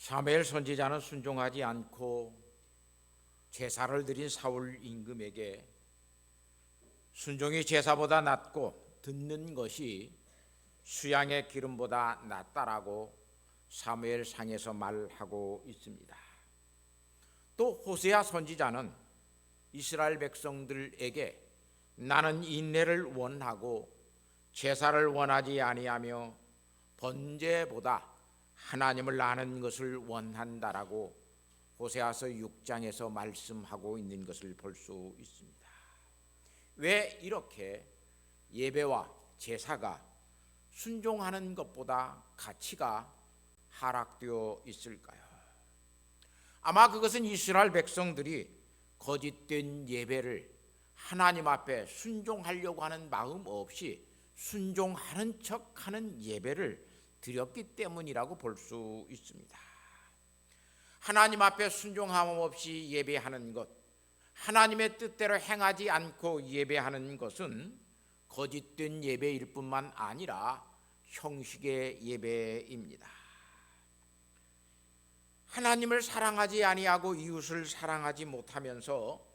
사무엘 선지자는 순종하지 않고 제사를 드린 사울 임금에게 순종이 제사보다 낫고 듣는 것이 수양의 기름보다 낫다라고 사무엘상에서 말하고 있습니다. 또 호세아 선지자는 이스라엘 백성들에게 나는 인내를 원하고 제사를 원하지 아니하며 번제보다 하나님을 아는 것을 원한다라고 호세아서 6장에서 말씀하고 있는 것을 볼 수 있습니다. 왜 이렇게 예배와 제사가 순종하는 것보다 가치가 하락되어 있을까요? 아마 그것은 이스라엘 백성들이 거짓된 예배를 하나님 앞에 순종하려고 하는 마음 없이 순종하는 척하는 예배를 드렸기 때문이라고 볼 수 있습니다. 하나님 앞에 순종함 없이 예배하는 것, 하나님의 뜻대로 행하지 않고 예배하는 것은 거짓된 예배일 뿐만 아니라 형식의 예배입니다. 하나님을 사랑하지 아니하고 이웃을 사랑하지 못하면서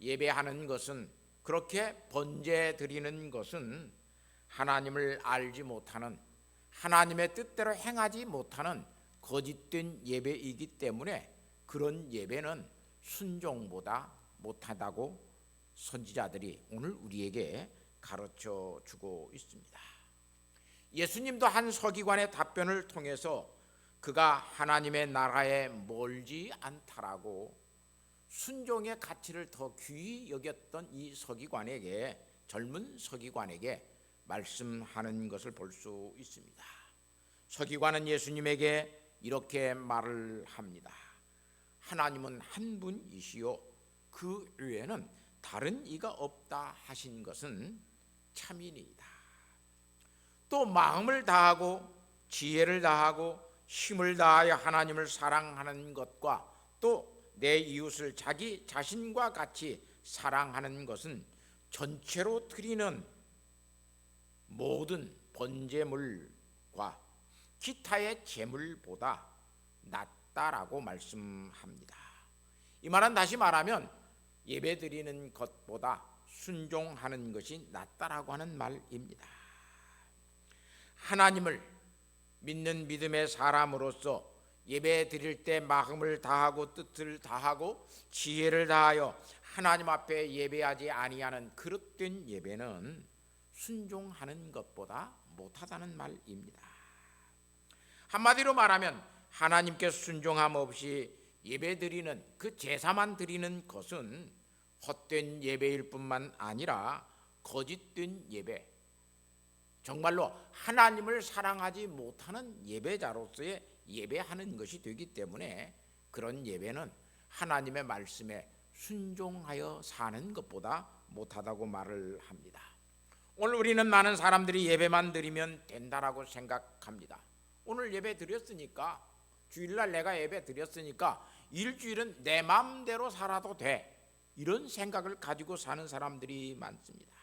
예배하는 것은, 그렇게 번제 드리는 것은 하나님을 알지 못하는, 하나님의 뜻대로 행하지 못하는 거짓된 예배이기 때문에 그런 예배는 순종보다 못하다고 선지자들이 오늘 우리에게 가르쳐 주고 있습니다. 예수님도 한 서기관의 답변을 통해서 그가 하나님의 나라에 멀지 않다라고 순종의 가치를 더 귀히 여겼던 이 서기관에게, 젊은 서기관에게 말씀하는 것을 볼 수 있습니다. 서기관은 예수님에게 이렇게 말을 합니다. 하나님은 한 분이시요 그 외에는 다른 이가 없다 하신 것은 참이니이다. 또 마음을 다하고 지혜를 다하고 힘을 다하여 하나님을 사랑하는 것과 또 내 이웃을 자기 자신과 같이 사랑하는 것은 전체로 드리는 모든 번제물과 기타의 제물보다 낫다라고 말씀합니다. 이 말은 다시 말하면 예배 드리는 것보다 순종하는 것이 낫다라고 하는 말입니다. 하나님을 믿는 믿음의 사람으로서 예배 드릴 때 마음을 다하고 뜻을 다하고 지혜를 다하여 하나님 앞에 예배하지 아니하는 그릇된 예배는 순종하는 것보다 못하다는 말입니다. 한마디로 말하면 하나님께 순종함 없이 예배 드리는 그 제사만 드리는 것은 헛된 예배일 뿐만 아니라 거짓된 예배, 정말로 하나님을 사랑하지 못하는 예배자로서의 예배하는 것이 되기 때문에 그런 예배는 하나님의 말씀에 순종하여 사는 것보다 못하다고 말을 합니다. 오늘 우리는 많은 사람들이 예배만 드리면 된다라고 생각합니다. 오늘 예배 드렸으니까, 주일날 내가 예배 드렸으니까 일주일은 내 마음대로 살아도 돼, 이런 생각을 가지고 사는 사람들이 많습니다.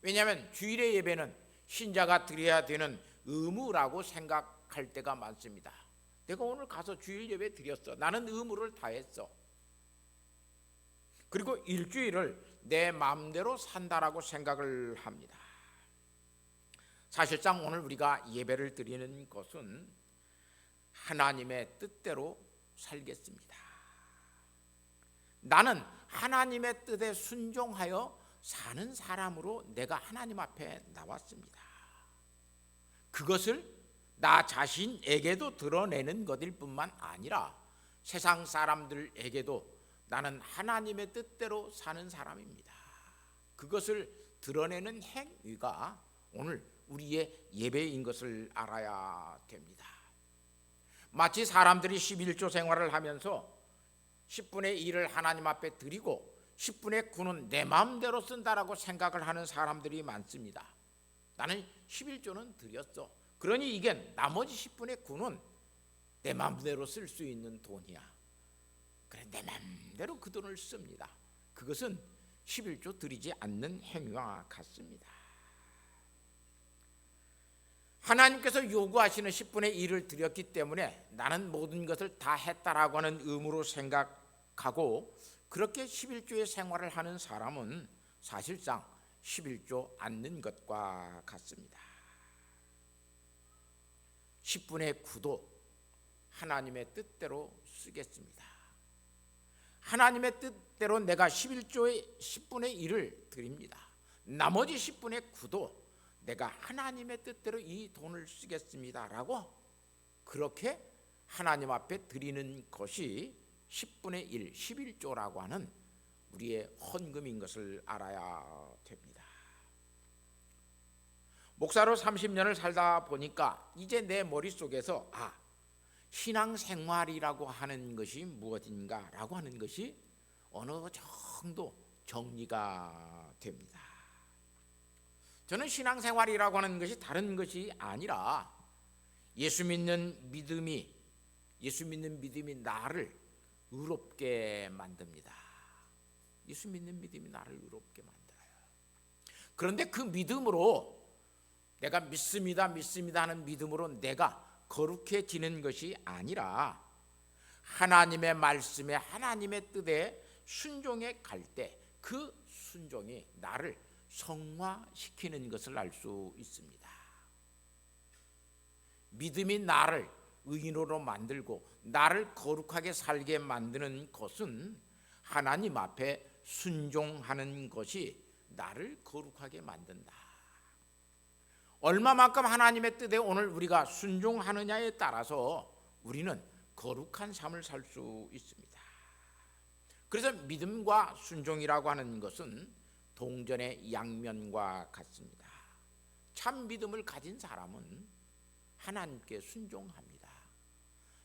왜냐하면 주일의 예배는 신자가 드려야 되는 의무라고 생각할 때가 많습니다. 내가 오늘 가서 주일 예배 드렸어, 나는 의무를 다했어. 그리고 일주일을 내 마음대로 산다라고 생각을 합니다. 사실상 오늘 우리가 예배를 드리는 것은 하나님의 뜻대로 살겠습니다. 나는 하나님의 뜻에 순종하여 사는 사람으로 내가 하나님 앞에 나왔습니다. 그것을 나 자신에게도 드러내는 것일 뿐만 아니라 세상 사람들에게도 나는 하나님의 뜻대로 사는 사람입니다. 그것을 드러내는 행위가 오늘 우리의 예배인 것을 알아야 됩니다. 마치 사람들이 11조 생활을 하면서 10분의 1을 하나님 앞에 드리고 10분의 9는 내 마음대로 쓴다라고 생각을 하는 사람들이 많습니다. 나는 11조는 드렸어, 그러니 이게 나머지 10분의 9는 내 마음대로 쓸 수 있는 돈이야, 그래 내 마음대로 그 돈을 씁니다. 그것은 11조 드리지 않는 행위와 같습니다. 하나님께서 요구하시는 10분의 1을 드렸기 때문에 나는 모든 것을 다 했다라고 하는 의무로 생각하고 그렇게 11조의 생활을 하는 사람은 사실상 11조 않는 것과 같습니다. 10분의 9도 하나님의 뜻대로 쓰겠습니다. 하나님의 뜻대로 내가 11조의 10분의 1을 드립니다. 나머지 10분의 9도 내가 하나님의 뜻대로 이 돈을 쓰겠습니다 라고 그렇게 하나님 앞에 드리는 것이 10분의 1, 11조라고 하는 우리의 헌금인 것을 알아야 됩니다. 목사로 30년을 살다 보니까 이제 내 머릿속에서 신앙생활이라고 하는 것이 무엇인가 라고 하는 것이 어느 정도 정리가 됩니다. 저는 신앙생활이라고 하는 것이 다른 것이 아니라 예수 믿는 믿음이 나를 의롭게 만듭니다. 예수 믿는 믿음이 나를 의롭게 만들어요. 그런데 그 믿음으로 내가 믿습니다 하는 믿음으로 내가 거룩해지는 것이 아니라 하나님의 말씀에 하나님의 뜻에 순종해 갈 때 그 순종이 나를 성화시키는 것을 알 수 있습니다. 믿음이 나를 의인으로 만들고 나를 거룩하게 살게 만드는 것은 하나님 앞에 순종하는 것이 나를 거룩하게 만든다. 얼마만큼 하나님의 뜻에 오늘 우리가 순종하느냐에 따라서 우리는 거룩한 삶을 살 수 있습니다. 그래서 믿음과 순종이라고 하는 것은 동전의 양면과 같습니다. 참 믿음을 가진 사람은 하나님께 순종합니다.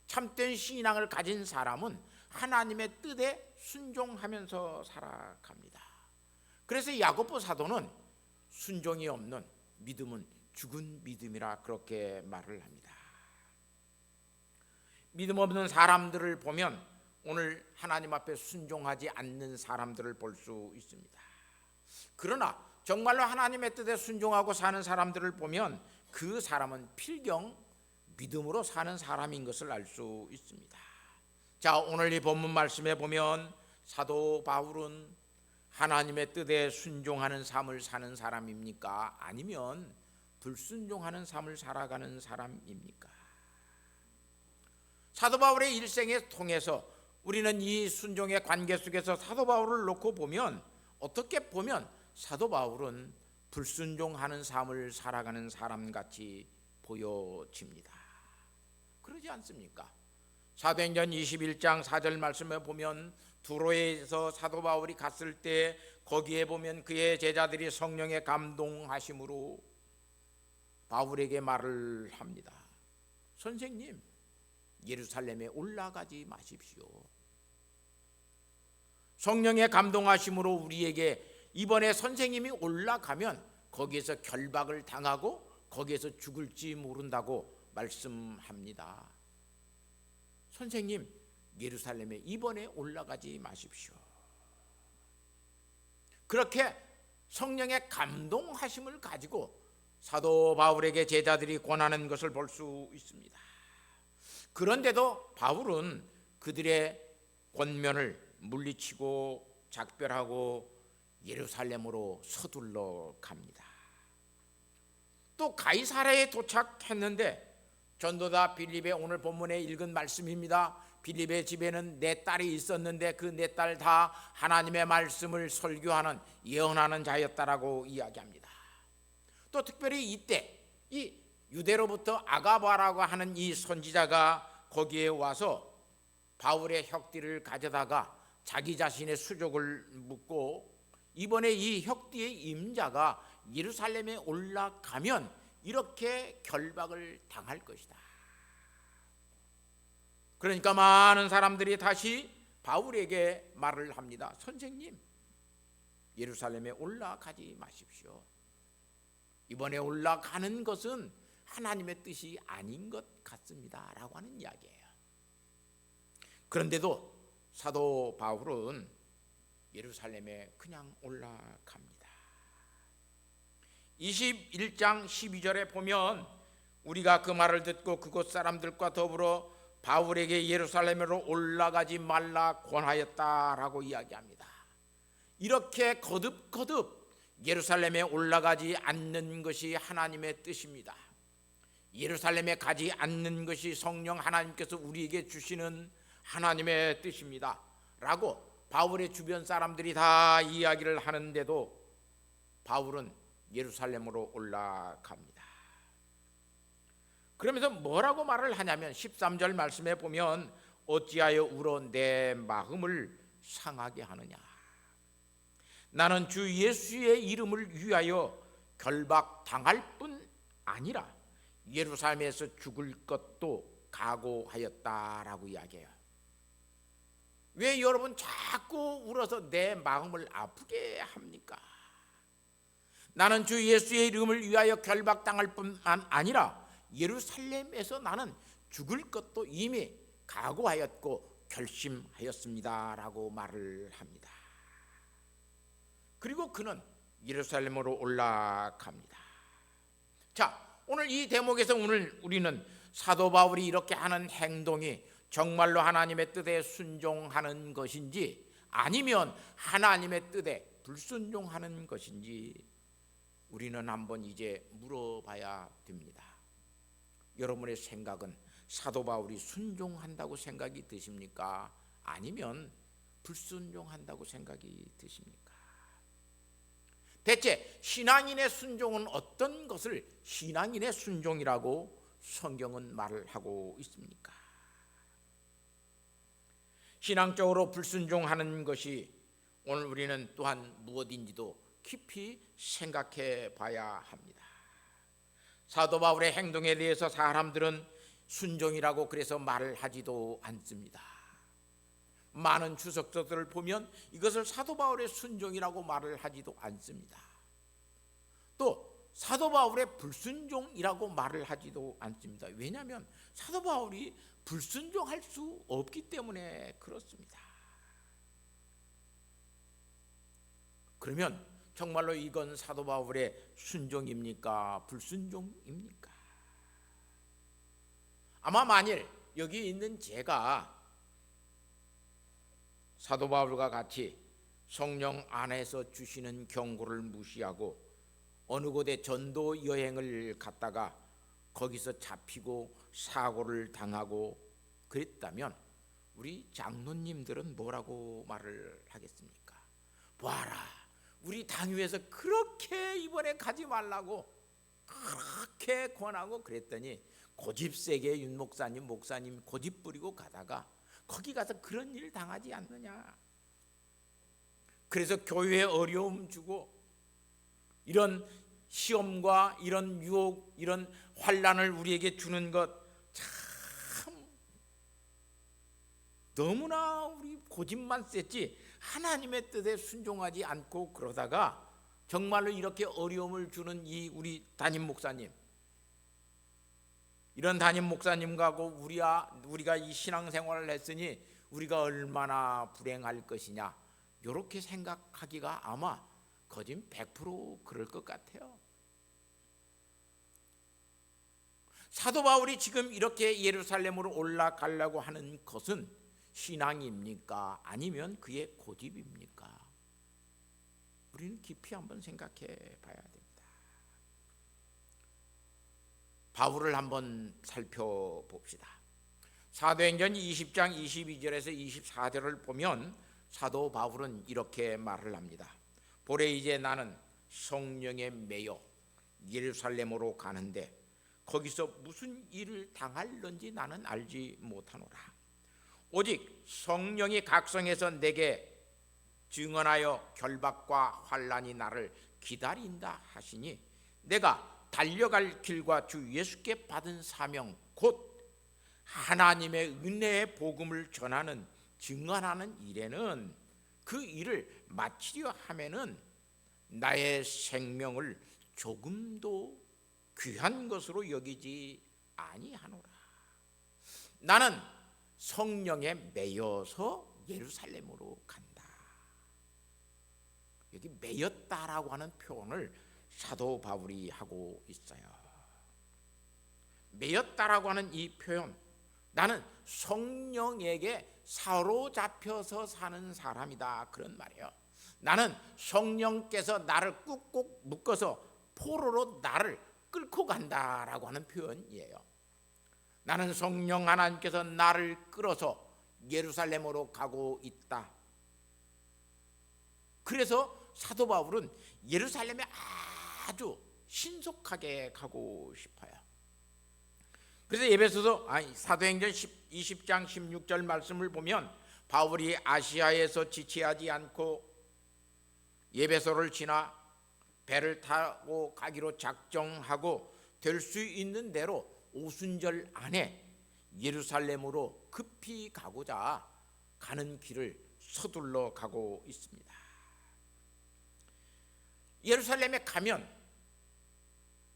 참된 신앙을 가진 사람은 하나님의 뜻에 순종하면서 살아갑니다. 그래서 야고보 사도는 순종이 없는 믿음은 죽은 믿음이라 그렇게 말을 합니다. 믿음 없는 사람들을 보면 오늘 하나님 앞에 순종하지 않는 사람들을 볼 수 있습니다. 그러나 정말로 하나님의 뜻에 순종하고 사는 사람들을 보면 그 사람은 필경 믿음으로 사는 사람인 것을 알 수 있습니다. 자, 오늘 이 본문 말씀에 보면 사도 바울은 하나님의 뜻에 순종하는 삶을 사는 사람입니까? 아니면 불순종하는 삶을 살아가는 사람입니까? 사도 바울의 일생에 통해서 우리는 이 순종의 관계 속에서 사도 바울을 놓고 보면 어떻게 보면 사도 바울은 불순종하는 삶을 살아가는 사람같이 보여집니다. 그러지 않습니까? 사도행전 21장 4절 말씀에 보면 두로에서 사도 바울이 갔을 때 거기에 보면 그의 제자들이 성령의 감동하심으로 바울에게 말을 합니다. 선생님, 예루살렘에 올라가지 마십시오. 성령의 감동하심으로 우리에게 이번에 선생님이 올라가면 거기에서 결박을 당하고 거기에서 죽을지 모른다고 말씀합니다. 선생님, 예루살렘에 이번에 올라가지 마십시오. 그렇게 성령의 감동하심을 가지고 사도 바울에게 제자들이 권하는 것을 볼 수 있습니다. 그런데도 바울은 그들의 권면을 물리치고 작별하고 예루살렘으로 서둘러 갑니다. 또 가이사랴에 도착했는데 전도자 빌립의 오늘 본문에 읽은 말씀입니다. 빌립의 집에는 네 딸이 있었는데 그 네 딸 다 하나님의 말씀을 설교하는 예언하는 자였다라고 이야기합니다. 또 특별히 이때 이 유대로부터 아가바라고 하는 이 선지자가 거기에 와서 바울의 혁띠를 가져다가 자기 자신의 수족을 묻고 이번에 이 혁띠의 임자가 예루살렘에 올라가면 이렇게 결박을 당할 것이다. 그러니까 많은 사람들이 다시 바울에게 말을 합니다. 선생님, 예루살렘에 올라가지 마십시오. 이번에 올라가는 것은 하나님의 뜻이 아닌 것 같습니다 라고 하는 이야기예요. 그런데도 사도 바울은 예루살렘에 그냥 올라갑니다. 21장 12절에 보면 우리가 그 말을 듣고 그곳 사람들과 더불어 바울에게 예루살렘으로 올라가지 말라 권하였다라고 이야기합니다. 이렇게 거듭거듭 예루살렘에 올라가지 않는 것이 하나님의 뜻입니다. 예루살렘에 가지 않는 것이 성령 하나님께서 우리에게 주시는 하나님의 뜻입니다 라고 바울의 주변 사람들이 다 이야기를 하는데도 바울은 예루살렘으로 올라갑니다. 그러면서 뭐라고 말을 하냐면 13절 말씀에 보면 어찌하여 울어 내 마음을 상하게 하느냐. 나는 주 예수의 이름을 위하여 결박당할 뿐 아니라 예루살렘에서 죽을 것도 각오하였다라고 이야기해요. 왜 여러분 자꾸 울어서 내 마음을 아프게 합니까? 나는 주 예수의 이름을 위하여 결박당할 뿐 아니라 예루살렘에서 나는 죽을 것도 이미 각오하였고 결심하였습니다라고 말을 합니다. 그리고 그는 예루살렘으로 올라갑니다. 자, 오늘 이 대목에서 오늘 우리는 사도 바울이 이렇게 하는 행동이 정말로 하나님의 뜻에 순종하는 것인지 아니면 하나님의 뜻에 불순종하는 것인지 우리는 한번 이제 물어봐야 됩니다. 여러분의 생각은 사도 바울이 순종한다고 생각이 드십니까? 아니면 불순종한다고 생각이 드십니까? 대체 신앙인의 순종은 어떤 것을 신앙인의 순종이라고 성경은 말을 하고 있습니까? 신앙적으로 불순종하는 것이 오늘 우리는 또한 무엇인지도 깊이 생각해 봐야 합니다. 사도 바울의 행동에 대해서 사람들은 순종이라고 그래서 말을 하지도 않습니다. 많은 주석서들을 보면 이것을 사도 바울의 순종이라고 말을 하지도 않습니다. 또 사도 바울의 불순종이라고 말을 하지도 않습니다. 왜냐하면 사도 바울이 불순종할 수 없기 때문에 그렇습니다. 그러면 정말로 이건 사도 바울의 순종입니까? 불순종입니까? 아마 만일 여기 있는 제가 사도 바울과 같이 성령 안에서 주시는 경고를 무시하고 어느 곳에 전도 여행을 갔다가 거기서 잡히고 사고를 당하고 그랬다면 우리 장로님들은 뭐라고 말을 하겠습니까? 보아라, 우리 당위에서 그렇게 이번에 가지 말라고 그렇게 권하고 그랬더니 고집세게 윤 목사님 고집 부리고 가다가 거기 가서 그런 일 당하지 않느냐. 그래서 교회에 어려움 주고 이런 시험과 이런 유혹, 이런 환난을 우리에게 주는 것 참 너무나 우리 고집만 셌지 하나님의 뜻에 순종하지 않고 그러다가 정말로 이렇게 어려움을 주는 이 우리 담임 목사님, 이런 담임 목사님하고 우리가 이 신앙생활을 했으니 우리가 얼마나 불행할 것이냐 이렇게 생각하기가 아마 거진 100% 그럴 것 같아요. 사도 바울이 지금 이렇게 예루살렘으로 올라가려고 하는 것은 신앙입니까? 아니면 그의 고집입니까? 우리는 깊이 한번 생각해 봐야 됩니다. 바울을 한번 살펴봅시다. 사도행전 20장 22절에서 24절을 보면 사도 바울은 이렇게 말을 합니다. 보래 이제 나는 성령에 매여 예루살렘으로 가는데 거기서 무슨 일을 당할런지 나는 알지 못하노라. 오직 성령이 각성해서 내게 증언하여 결박과 환난이 나를 기다린다 하시니 내가 달려갈 길과 주 예수께 받은 사명 곧 하나님의 은혜의 복음을 전하는 증언하는 일에는 그 일을 마치려 하면은 나의 생명을 조금도 귀한 것으로 여기지 아니하노라. 나는 성령에 매여서 예루살렘으로 간다. 여기 매였다라고 하는 표현을 사도 바울이 하고 있어요. 매였다라고 하는 이 표현, 나는 성령에게 사로잡혀서 사는 사람이다, 그런 말이에요. 나는 성령께서 나를 꾹꾹 묶어서 포로로 나를 끌고 간다라고 하는 표현이에요. 나는 성령 하나님께서 나를 끌어서 예루살렘으로 가고 있다. 그래서 사도 바울은 예루살렘에 아주 신속하게 가고 싶어요. 그래서 에베소서 사도행전 20장 16절 말씀을 보면 바울이 아시아에서 지체하지 않고 에베소를 지나 배를 타고 가기로 작정하고 될 수 있는 대로 오순절 안에 예루살렘으로 급히 가고자 가는 길을 서둘러 가고 있습니다. 예루살렘에 가면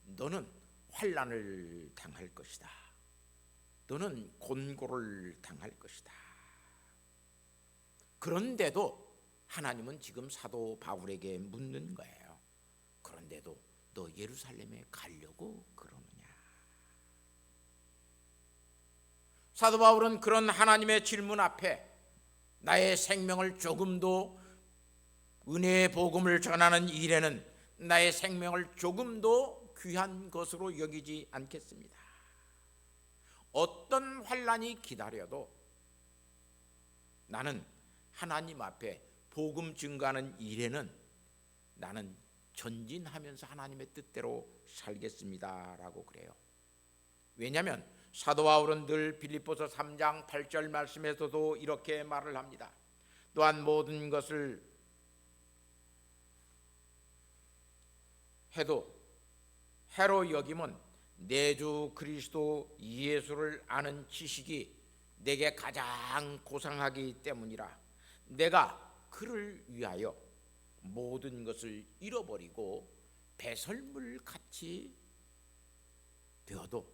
너는 환난을 당할 것이다. 너는 곤고를 당할 것이다. 그런데도 하나님은 지금 사도 바울에게 묻는 거예요. 그런데도 너 예루살렘에 가려고 그러느냐? 사도 바울은 그런 하나님의 질문 앞에 나의 생명을 조금도, 은혜의 복음을 전하는 일에는 나의 생명을 조금도 귀한 것으로 여기지 않겠습니다. 어떤 환난이 기다려도 나는 하나님 앞에 복음 증거하는 일에는 나는 전진하면서 하나님의 뜻대로 살겠습니다라고 그래요. 왜냐하면 사도 바울은 늘 빌립보서 3장 8절 말씀에서도 이렇게 말을 합니다. 또한 모든 것을 해도 해로 여김은 내 주 그리스도 예수를 아는 지식이 내게 가장 고상하기 때문이라. 내가 그를 위하여 모든 것을 잃어버리고 배설물 같이 되어도,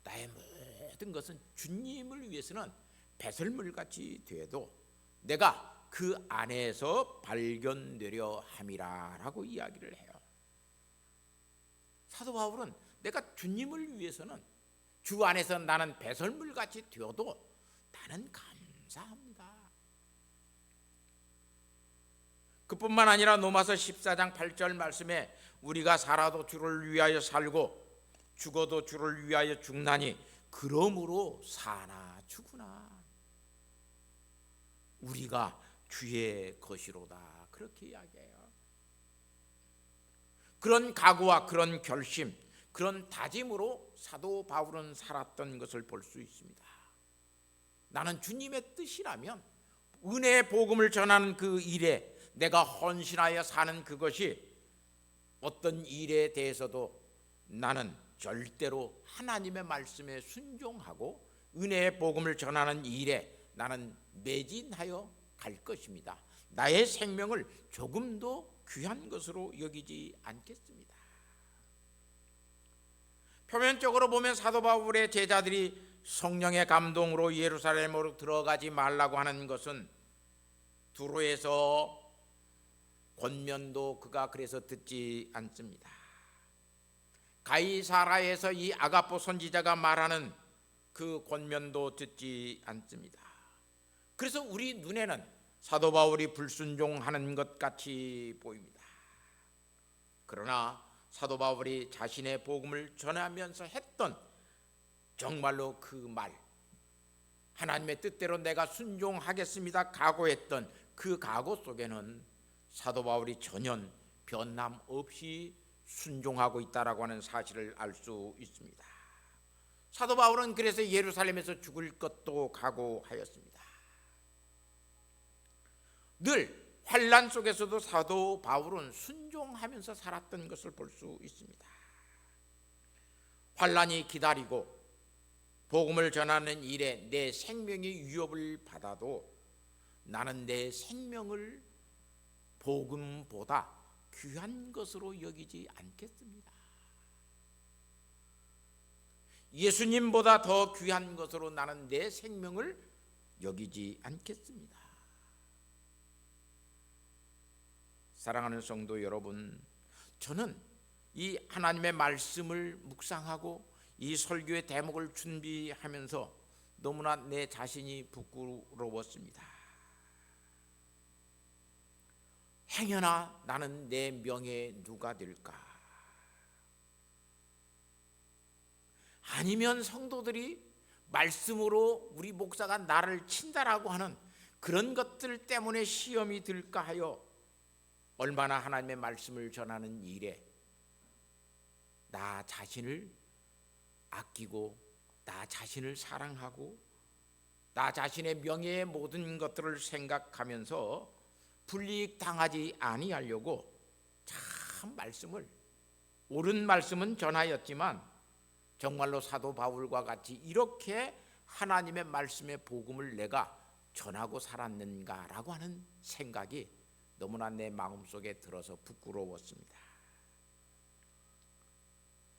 나의 모든 것은 주님을 위해서는 배설물 같이 되어도 내가 그 안에서 발견되려 함이라라고 이야기를 해요. 사도 바울은 내가 주님을 위해서는 주 안에서 나는 배설물 같이 되어도 나는 감사합니다. 그뿐만 아니라 로마서 14장 8절 말씀에 우리가 살아도 주를 위하여 살고 죽어도 주를 위하여 죽나니 그러므로 사나 죽으나 우리가 주의 것이로다, 그렇게 이야기해요. 그런 각오와 그런 결심, 그런 다짐으로 사도 바울은 살았던 것을 볼 수 있습니다. 나는 주님의 뜻이라면 은혜의 복음을 전하는 그 일에 내가 헌신하여 사는 그것이 어떤 일에 대해서도 나는 절대로 하나님의 말씀에 순종하고 은혜의 복음을 전하는 일에 나는 매진하여 갈 것입니다. 나의 생명을 조금도 귀한 것으로 여기지 않겠습니다. 표면적으로 보면 사도 바울의 제자들이 성령의 감동으로 예루살렘으로 들어가지 말라고 하는 것은 두로에서 권면도 그가 그래서 듣지 않습니다. 가이사라에서 이 아가포 선지자가 말하는 그 권면도 듣지 않습니다. 그래서 우리 눈에는 사도 바울이 불순종하는 것 같이 보입니다. 그러나 사도 바울이 자신의 복음을 전하면서 했던 정말로 그 말, 하나님의 뜻대로 내가 순종하겠습니다 각오했던 그 각오 속에는 사도 바울이 전혀 변남 없이 순종하고 있다라고 하는 사실을 알 수 있습니다. 사도 바울은 그래서 예루살렘에서 죽을 것도 각오하였습니다. 늘 환난 속에서도 사도 바울은 순종하면서 살았던 것을 볼 수 있습니다. 환난이 기다리고 복음을 전하는 일에 내 생명이 위협을 받아도 나는 내 생명을 복음보다 귀한 것으로 여기지 않겠습니다. 예수님보다 더 귀한 것으로 나는 내 생명을 여기지 않겠습니다. 사랑하는 성도 여러분, 저는 이 하나님의 말씀을 묵상하고 이 설교의 대목을 준비하면서 너무나 내 자신이 부끄러웠습니다. 행여나 나는 내 명예 누가 될까? 아니면 성도들이 말씀으로 우리 목사가 나를 친다라고 하는 그런 것들 때문에 시험이 들까 하여 얼마나 하나님의 말씀을 전하는 일에 나 자신을 아끼고 나 자신을 사랑하고 나 자신의 명예의 모든 것들을 생각하면서 불이익 당하지 아니하려고 참 말씀을 옳은 말씀은 전하였지만 정말로 사도 바울과 같이 이렇게 하나님의 말씀의 복음을 내가 전하고 살았는가라고 하는 생각이 너무나 내 마음속에 들어서 부끄러웠습니다.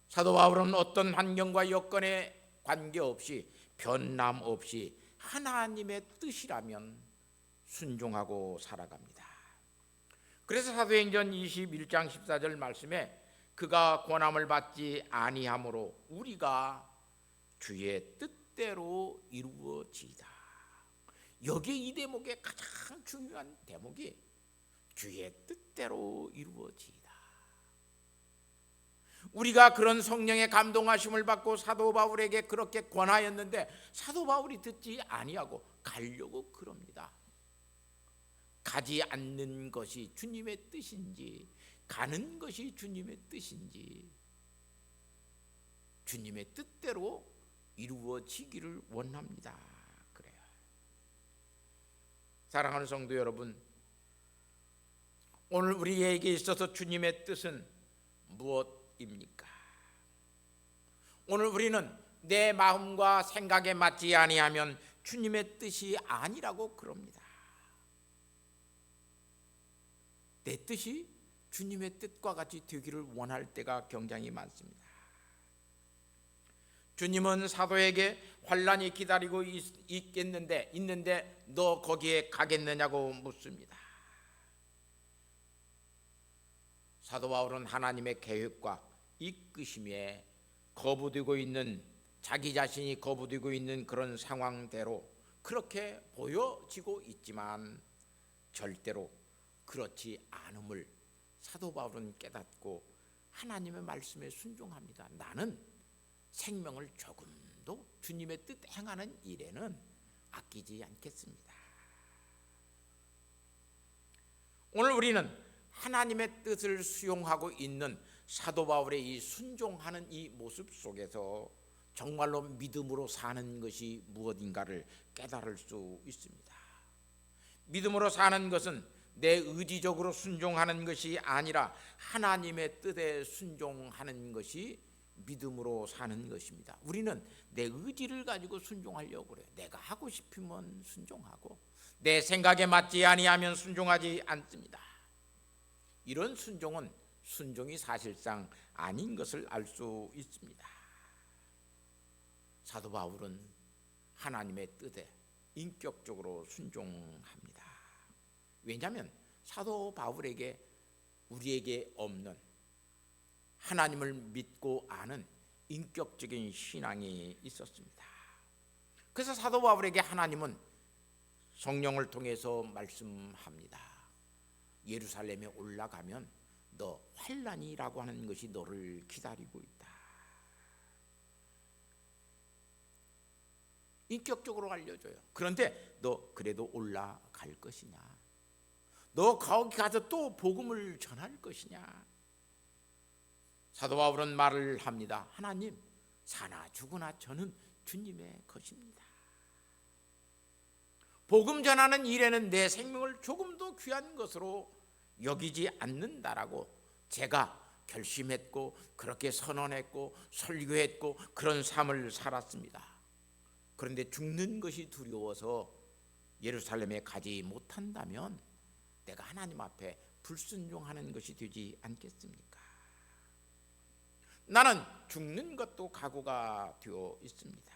사도 바울은 어떤 환경과 여건에 관계없이 변남 없이 하나님의 뜻이라면 순종하고 살아갑니다. 그래서 사도행전 21장 14절 말씀에 그가 권함을 받지 아니하므로 우리가 주의 뜻대로 이루어지이다. 여기 이 대목의 가장 중요한 대목이 주의 뜻대로 이루어지이다. 우리가 그런 성령의 감동하심을 받고 사도 바울에게 그렇게 권하였는데 사도 바울이 듣지 아니하고 가려고 그럽니다. 가지 않는 것이 주님의 뜻인지 가는 것이 주님의 뜻인지 주님의 뜻대로 이루어지기를 원합니다. 그래요. 사랑하는 성도 여러분, 오늘 우리에게 있어서 주님의 뜻은 무엇입니까? 오늘 우리는 내 마음과 생각에 맞지 아니하면 주님의 뜻이 아니라고 그럽니다. 내 뜻이 주님의 뜻과 같이 되기를 원할 때가 굉장히 많습니다. 주님은 사도에게 환난이 기다리고 있는데 너 거기에 가겠느냐고 묻습니다. 사도 바울은 하나님의 계획과 이끄심에 거부되고 있는 자기 자신이 거부되고 있는 그런 상황대로 그렇게 보여지고 있지만 절대로 그렇지 않음을 사도 바울은 깨닫고 하나님의 말씀에 순종합니다. 나는 생명을 조금도 주님의 뜻 행하는 일에는 아끼지 않겠습니다. 오늘 우리는 하나님의 뜻을 수용하고 있는 사도 바울의 이 순종하는 이 모습 속에서 정말로 믿음으로 사는 것이 무엇인가를 깨달을 수 있습니다. 믿음으로 사는 것은 내 의지적으로 순종하는 것이 아니라 하나님의 뜻에 순종하는 것이 믿음으로 사는 것입니다. 우리는 내 의지를 가지고 순종하려고 그래요. 내가 하고 싶으면 순종하고 내 생각에 맞지 아니하면 순종하지 않습니다. 이런 순종은 순종이 사실상 아닌 것을 알 수 있습니다. 사도 바울은 하나님의 뜻에 인격적으로 순종합니다. 왜냐하면 사도 바울에게 우리에게 없는 하나님을 믿고 아는 인격적인 신앙이 있었습니다. 그래서 사도 바울에게 하나님은 성령을 통해서 말씀합니다. 예루살렘에 올라가면 너 환난이라고 하는 것이 너를 기다리고 있다. 인격적으로 알려줘요. 그런데 너 그래도 올라갈 것이냐? 너 거기 가서 또 복음을 전할 것이냐? 사도 바울은 말을 합니다. 하나님, 사나 죽으나 저는 주님의 것입니다. 복음 전하는 일에는 내 생명을 조금도 귀한 것으로 여기지 않는다라고 제가 결심했고 그렇게 선언했고 설교했고 그런 삶을 살았습니다. 그런데 죽는 것이 두려워서 예루살렘에 가지 못한다면 내가 하나님 앞에 불순종하는 것이 되지 않겠습니까? 나는 죽는 것도 각오가 되어 있습니다.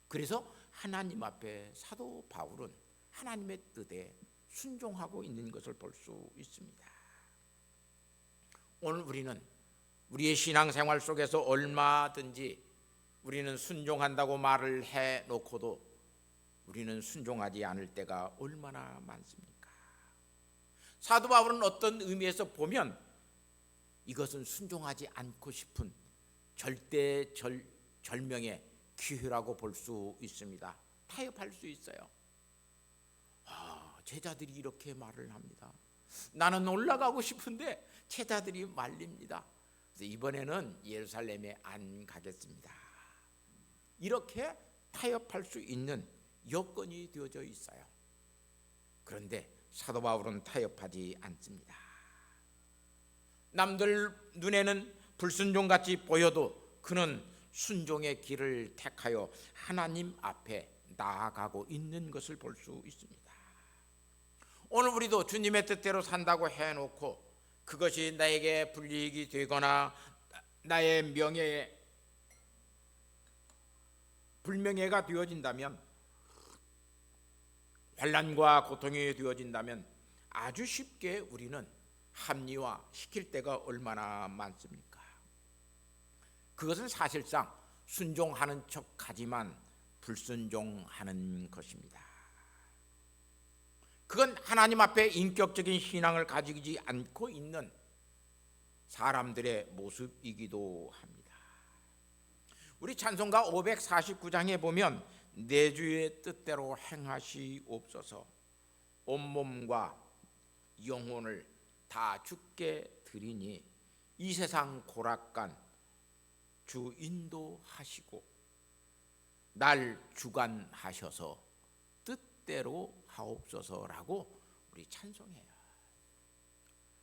그래서 하나님 앞에 사도 바울은 하나님의 뜻에 순종하고 있는 것을 볼 수 있습니다. 오늘 우리는 우리의 신앙생활 속에서 얼마든지 우리는 순종한다고 말을 해놓고도 우리는 순종하지 않을 때가 얼마나 많습니까? 사도 바울은 어떤 의미에서 보면 이것은 순종하지 않고 싶은 절대절명의 기회라고 볼 수 있습니다. 타협할 수 있어요. 제자들이 이렇게 말을 합니다. 나는 올라가고 싶은데 제자들이 말립니다. 그래서 이번에는 예루살렘에 안 가겠습니다. 이렇게 타협할 수 있는 여건이 되어져 있어요. 그런데 사도 바울은 타협하지 않습니다. 남들 눈에는 불순종같이 보여도 그는 순종의 길을 택하여 하나님 앞에 나아가고 있는 것을 볼 수 있습니다. 오늘 우리도 주님의 뜻대로 산다고 해놓고 그것이 나에게 불이익이 되거나 나의 명예에 불명예가 되어진다면, 환난과 고통이 되어진다면 아주 쉽게 우리는 합리화시킬 때가 얼마나 많습니까? 그것은 사실상 순종하는 척하지만 불순종하는 것입니다. 그건 하나님 앞에 인격적인 신앙을 가지지 않고 있는 사람들의 모습이기도 합니다. 우리 찬송가 549장에 보면 내 주의 뜻대로 행하시옵소서, 온몸과 영혼을 다 주께 드리니 이 세상 고락간 주 인도하시고 날 주관하셔서 뜻대로 하옵소서라고 우리 찬송해요.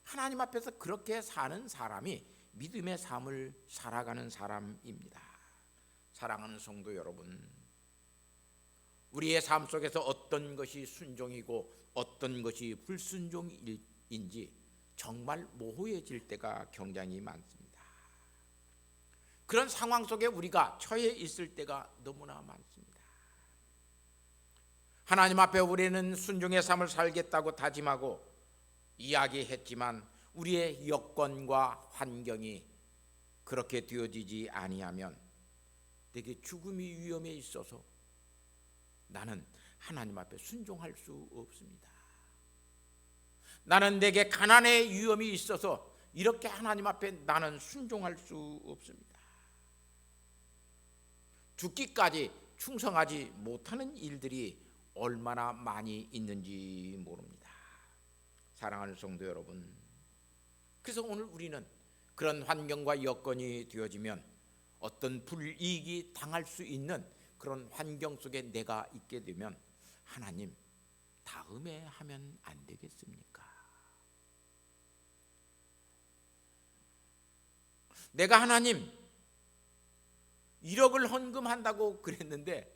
하나님 앞에서 그렇게 사는 사람이 믿음의 삶을 살아가는 사람입니다. 사랑하는 성도 여러분, 우리의 삶 속에서 어떤 것이 순종이고 어떤 것이 불순종인지 정말 모호해질 때가 굉장히 많습니다. 그런 상황 속에 우리가 처해 있을 때가 너무나 많습니다. 하나님 앞에 우리는 순종의 삶을 살겠다고 다짐하고 이야기했지만 우리의 여건과 환경이 그렇게 되어지지 아니하면 내게 죽음이 위험에 있어서 나는 하나님 앞에 순종할 수 없습니다. 나는 내게 가난의 위험이 있어서 이렇게 하나님 앞에 나는 순종할 수 없습니다. 죽기까지 충성하지 못하는 일들이 얼마나 많이 있는지 모릅니다. 사랑하는 성도 여러분, 그래서 오늘 우리는 그런 환경과 여건이 되어지면 어떤 불이익이 당할 수 있는 그런 환경 속에 내가 있게 되면 하나님, 다음에 하면 안 되겠습니까? 내가 하나님 1억을 헌금한다고 그랬는데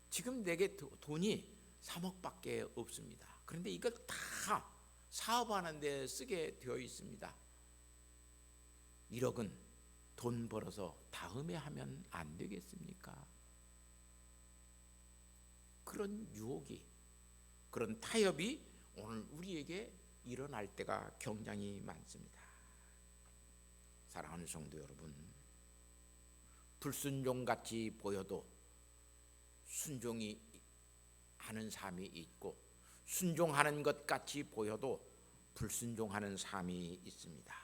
지금 내게 돈이 3억밖에 없습니다. 그런데 이걸 다 사업하는 데 쓰게 되어 있습니다. 1억은 돈 벌어서 다음에 하면 안 되겠습니까? 그런 유혹이, 그런 타협이 오늘 우리에게 일어날 때가 굉장히 많습니다. 사랑하는 성도 여러분, 불순종같이 보여도 순종이 하는 삶이 있고 순종하는 것 같이 보여도 불순종하는 삶이 있습니다.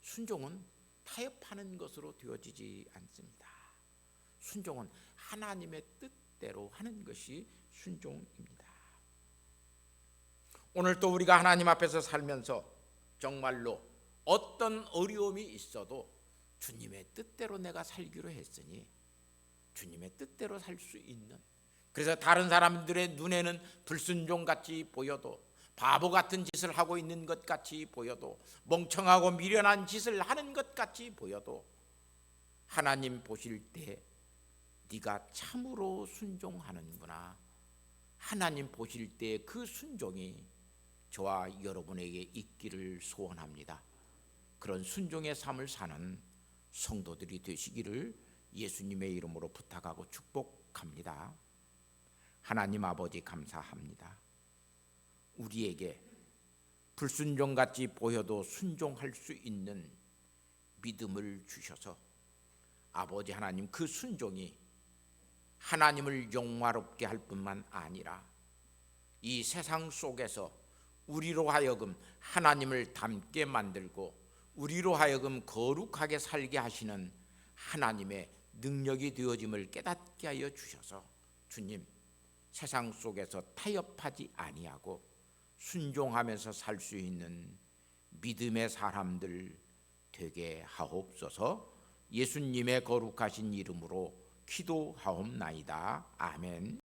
순종은 타협하는 것으로 되어지지 않습니다. 순종은 하나님의 뜻대로 하는 것이 순종입니다. 오늘 또 우리가 하나님 앞에서 살면서 정말로 어떤 어려움이 있어도 주님의 뜻대로 내가 살기로 했으니 주님의 뜻대로 살 수 있는, 그래서 다른 사람들의 눈에는 불순종같이 보여도 바보 같은 짓을 하고 있는 것 같이 보여도 멍청하고 미련한 짓을 하는 것 같이 보여도 하나님 보실 때 네가 참으로 순종하는구나, 하나님 보실 때 그 순종이 저와 여러분에게 있기를 소원합니다. 그런 순종의 삶을 사는 성도들이 되시기를 예수님의 이름으로 부탁하고 축복합니다. 하나님 아버지, 감사합니다. 우리에게 불순종같이 보여도 순종할 수 있는 믿음을 주셔서 아버지 하나님 그 순종이 하나님을 영화롭게 할 뿐만 아니라 이 세상 속에서 우리로 하여금 하나님을 닮게 만들고 우리로 하여금 거룩하게 살게 하시는 하나님의 능력이 되어짐을 깨닫게 하여 주셔서 주님 세상 속에서 타협하지 아니하고 순종하면서 살 수 있는 믿음의 사람들 되게 하옵소서. 예수님의 거룩하신 이름으로 기도하옵나이다. 아멘.